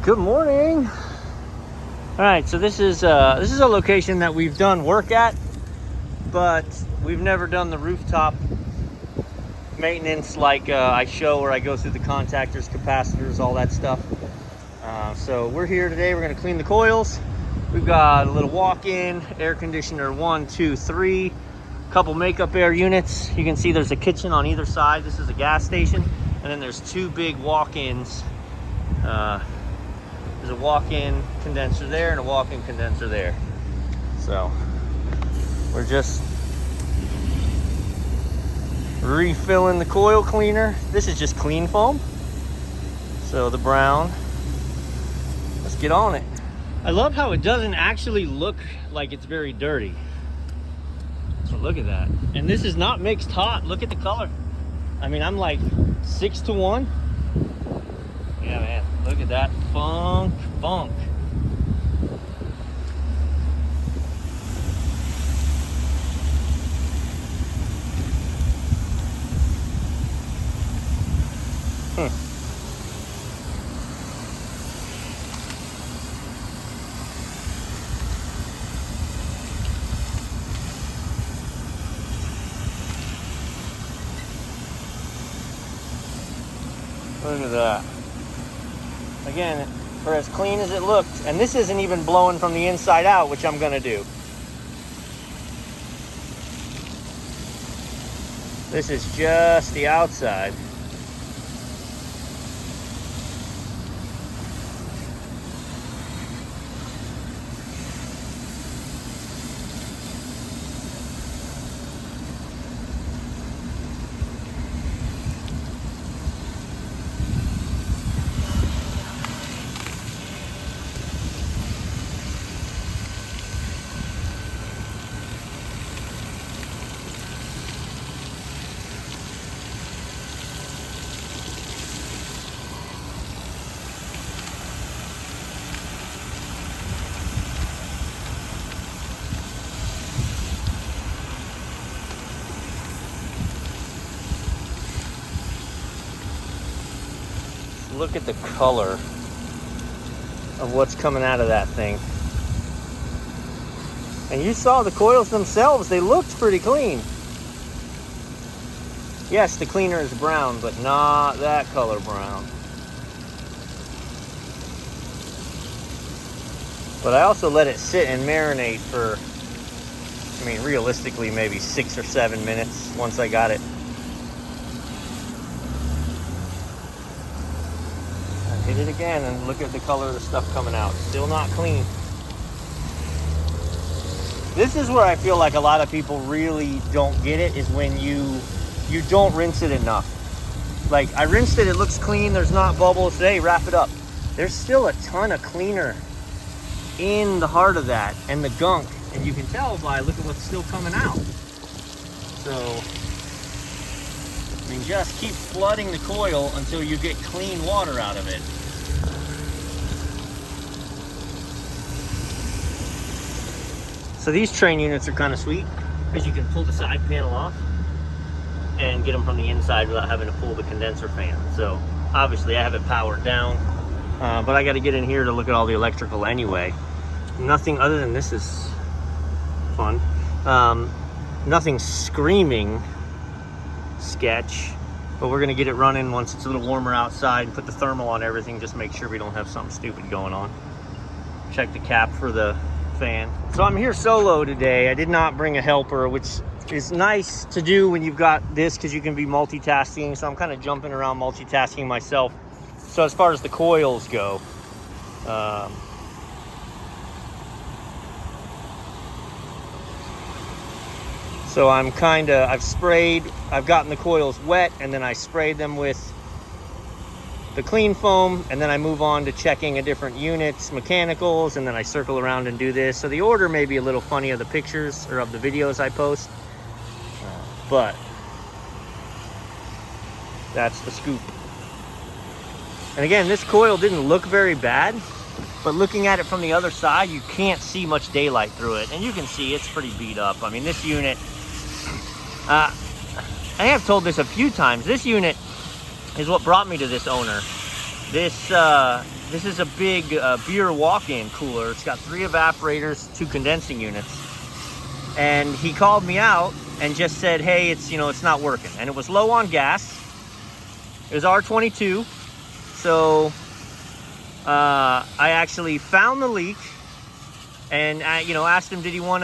Good morning. All right, so this is a location that we've done work at, but we've never done the rooftop maintenance like I show, where I go through the contactors, capacitors, all that stuff. So we're here today. We're going to clean the coils. We've got a little walk-in air conditioner, 1, 2, 3, couple makeup air units. You can see there's a kitchen on either side. This is a gas station, and then there's two big walk-ins. There's a walk-in condenser there and a walk-in condenser there. So we're just refilling the coil cleaner. This is just clean foam. So the brown, let's get on it. I love how it doesn't actually look like it's very dirty. So look at that. And this is not mixed hot. Look at the color. I mean, I'm like 6 to 1. Yeah, man, look at that funk. Look at that. Again, for as clean as it looked, and this isn't even blowing from the inside out, which I'm gonna do. This is just the outside. Look at the color of what's coming out of that thing. And you saw the coils themselves, they looked pretty clean. Yes, the cleaner is brown, but not that color brown. But I also let it sit and marinate for, I mean, realistically, maybe 6 or 7 minutes once I got it. Hit it again and look at the color of the stuff coming out. Still not clean. This is where I feel like a lot of people really don't get it, is when you don't rinse it enough. Like, I rinsed it, it looks clean, there's not bubbles. Hey, wrap it up. There's still a ton of cleaner in the heart of that and the gunk, and you can tell by look at what's still coming out. So I mean, just keep flooding the coil until you get clean water out of it. So these train units are kind of sweet because you can pull the side panel off and get them from the inside without having to pull the condenser fan. So obviously I have it powered down, but I got to get in here to look at all the electrical anyway. Nothing other than this is fun. Nothing screaming sketch, but we're gonna get it running once it's a little warmer outside and put the thermal on everything, just make sure we don't have something stupid going on. Check the cap for the fan. So I'm here solo today. I did not bring a helper, which is nice to do when you've got this because you can be multitasking. So I'm kind of jumping around multitasking myself. So as far as the coils go, so I've gotten the coils wet, and then I sprayed them with the clean foam, and then I move on to checking a different units, mechanicals, and then I circle around and do this. So the order may be a little funny of the pictures or of the videos I post, but that's the scoop. And again, this coil didn't look very bad, but looking at it from the other side, you can't see much daylight through it, and you can see it's pretty beat up. I mean, this unit, I have told this a few times, this unit is what brought me to this owner. This is a big beer walk-in cooler. It's got 3 evaporators, 2 condensing units. And he called me out and just said, hey, it's not working. And it was low on gas. It was R22. So I actually found the leak and asked him, did he want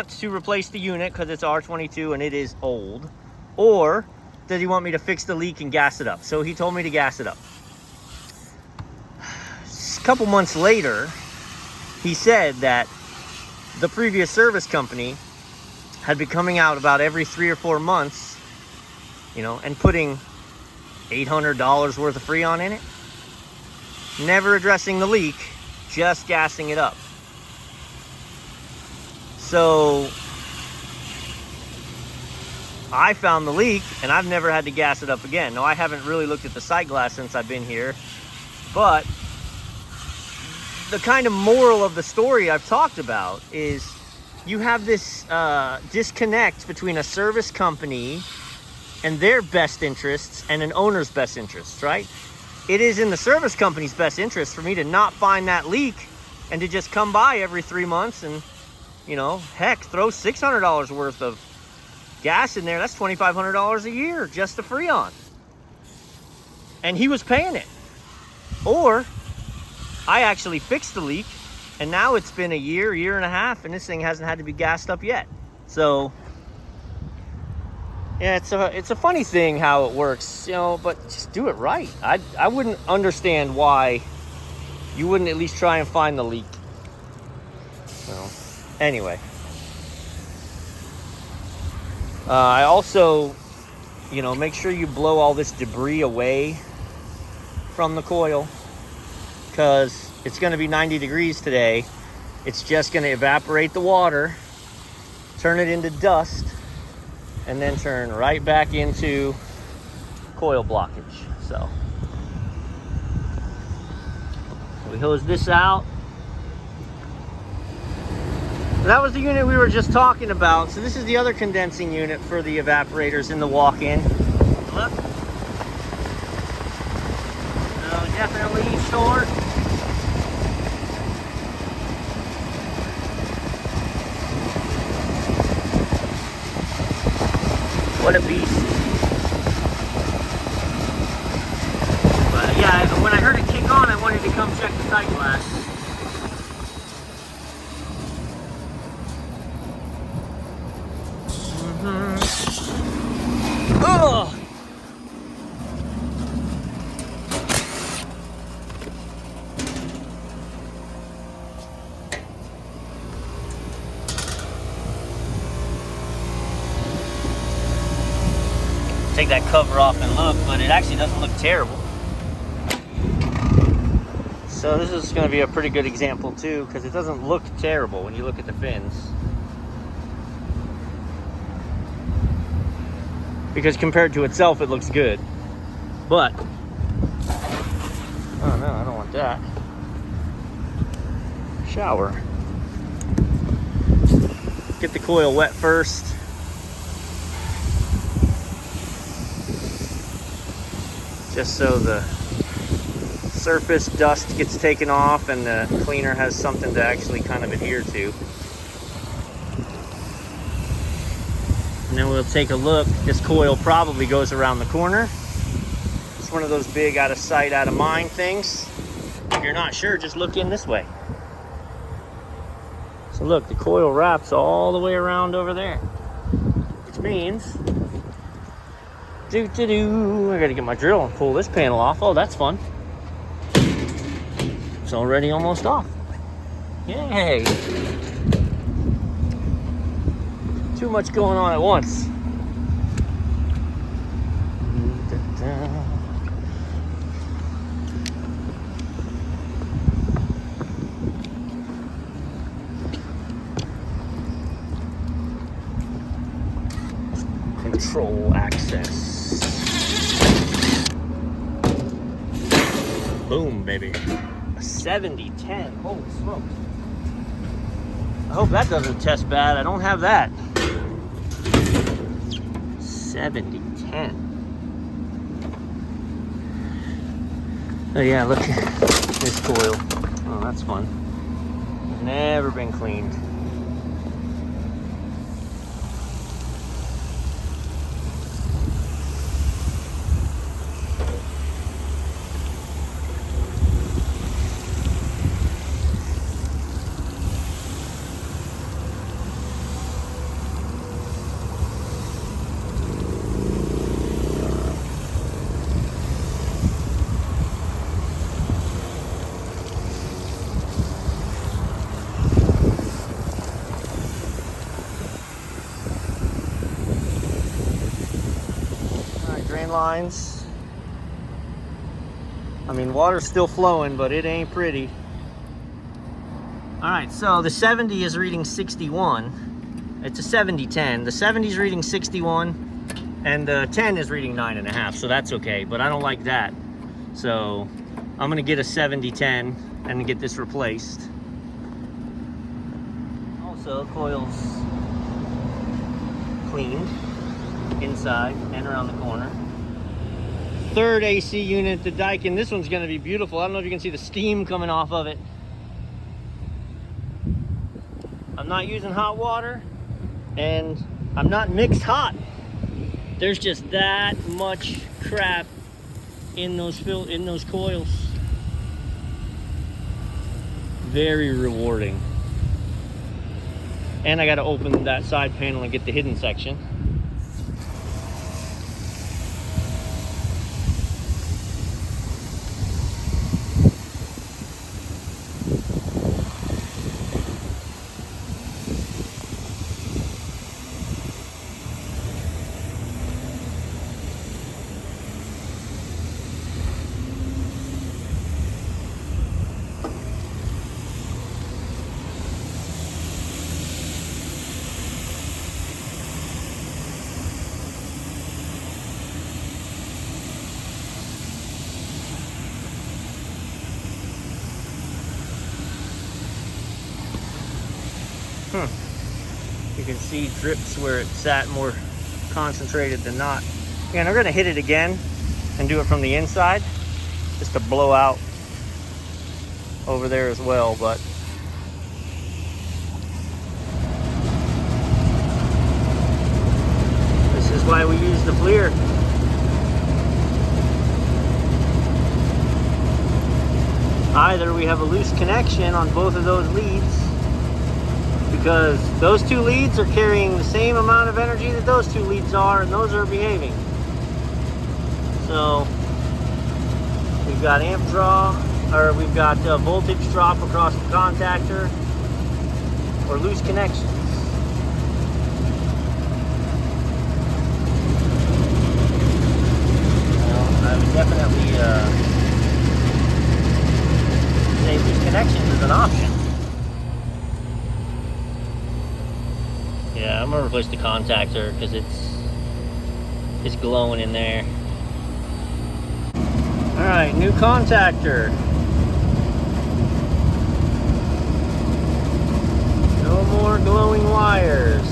to replace the unit because it's R22 and it is old, or does he want me to fix the leak and gas it up? So he told me to gas it up. A couple months later, he said that the previous service company had been coming out about every 3 or 4 months, and putting $800 worth of Freon in it, never addressing the leak, just gassing it up. So I found the leak and I've never had to gas it up again. Now, I haven't really looked at the sight glass since I've been here, but the kind of moral of the story I've talked about is you have this disconnect between a service company and their best interests and an owner's best interests, right? It is in the service company's best interest for me to not find that leak and to just come by every 3 months and, heck, throw $600 worth of gas in there. That's $2,500 a year just the Freon. And he was paying it. Or I actually fixed the leak, and now it's been a year and a half, and this thing hasn't had to be gassed up yet. So yeah, it's a funny thing how it works, but just do it right. I wouldn't understand why you wouldn't at least try and find the leak. So anyway, I also, make sure you blow all this debris away from the coil, because it's going to be 90 degrees today. It's just going to evaporate the water, turn it into dust, and then turn right back into coil blockage. So we hose this out. That was the unit we were just talking about. So this is the other condensing unit for the evaporators in the walk-in. Look. So definitely short. What a beast. But yeah, when I heard it kick on, I wanted to come check the sight glass. Ugh! Take that cover off and look, but it actually doesn't look terrible. So this is going to be a pretty good example too, because it doesn't look terrible when you look at the fins. Because compared to itself, it looks good. But, oh no, I don't want that. Shower. Get the coil wet first. Just so the surface dust gets taken off and the cleaner has something to actually kind of adhere to. And then we'll take a look. This coil probably goes around the corner. It's one of those big out of sight, out of mind things. If you're not sure, just look in this way. So look, the coil wraps all the way around over there, which means I gotta get my drill and pull this panel off. Oh, that's fun. It's already almost off. Yay! Too much going on at once. Control access. Boom, baby. A 70-10. Holy smokes. I hope that doesn't test bad. I don't have that. 70-10. Oh yeah, look at this coil. Oh, that's fun. Never been cleaned. Drain lines. I mean, water's still flowing, but it ain't pretty. All right, so the 70 is reading 61. It's a 70-10. The 70 is reading 61, and the 10 is reading 9.5, so that's okay, but I don't like that. So I'm gonna get a 70-10 and get this replaced. Also, coils cleaned inside and around the corner. Third AC unit, the Daikin. This one's gonna be beautiful. I don't know if you can see the steam coming off of it. I'm not using hot water, and I'm not mixed hot. There's just that much crap in those coils. Very rewarding. And I got to open that side panel and get the hidden section. You can see drips where it sat more concentrated than not. And I'm gonna hit it again and do it from the inside just to blow out over there as well, but this is why we use the FLIR. Either we have a loose connection on both of those leads, because those two leads are carrying the same amount of energy that those two leads are, and those are behaving. So we've got amp draw, or we've got voltage drop across the contactor, or loose connections. Well, I would definitely say loose connections is an option. Yeah, I'm gonna replace the contactor because it's glowing in there. All right, new contactor. No more glowing wires.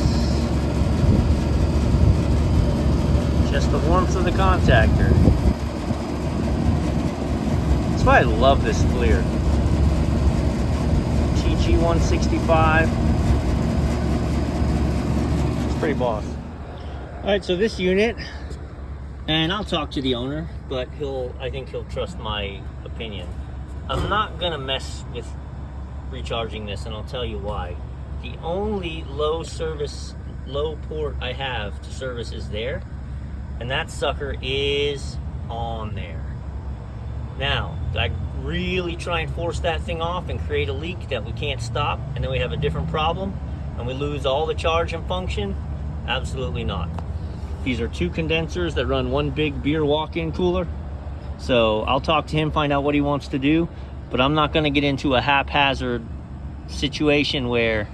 Just the warmth of the contactor. That's why I love this FLIR. TG165. Pretty boss. All right, so this unit, and I'll talk to the owner, but I think he'll trust my opinion. I'm not gonna mess with recharging this, and I'll tell you why. The only low port I have to service is there, and that sucker is on there. Now, I really try and force that thing off and create a leak that we can't stop, and then we have a different problem, and we lose all the charge and function. Absolutely not. These are two condensers that run one big beer walk-in cooler. So I'll talk to him, find out what he wants to do, but I'm not gonna get into a haphazard situation where,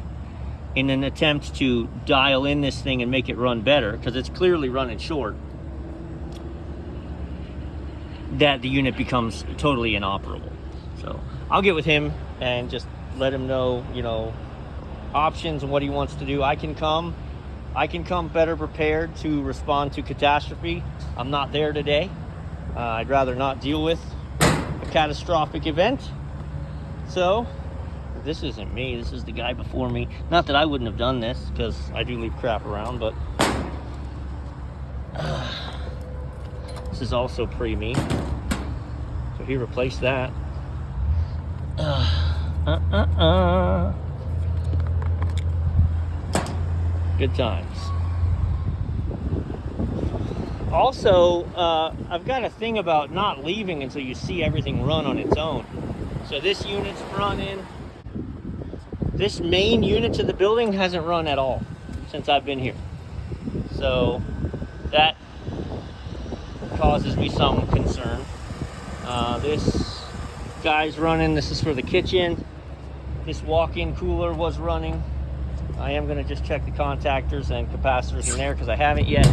in an attempt to dial in this thing and make it run better, because it's clearly running short, that the unit becomes totally inoperable. So I'll get with him and just let him know, options and what he wants to do. I can come better prepared to respond to catastrophe. I'm not there today. I'd rather not deal with a catastrophic event. So this isn't me, this is the guy before me. Not that I wouldn't have done this, because I do leave crap around, but this is also pre-me. So he replaced that. Good times. Also, I've got a thing about not leaving until you see everything run on its own. So this unit's running. This main unit to the building hasn't run at all since I've been here. So that causes me some concern. This guy's running. This is for the kitchen. This walk-in cooler was running. I am going to just check the contactors and capacitors in there because I haven't yet.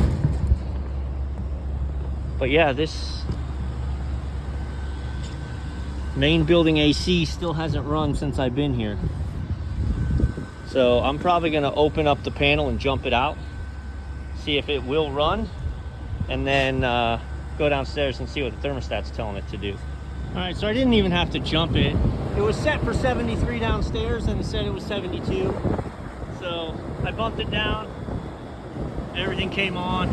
But yeah, this main building AC still hasn't run since I've been here. So I'm probably going to open up the panel and jump it out, see if it will run, and then go downstairs and see what the thermostat's telling it to do. All right, so I didn't even have to jump it. It was set for 73 downstairs and it said it was 72. So I bumped it down, everything came on.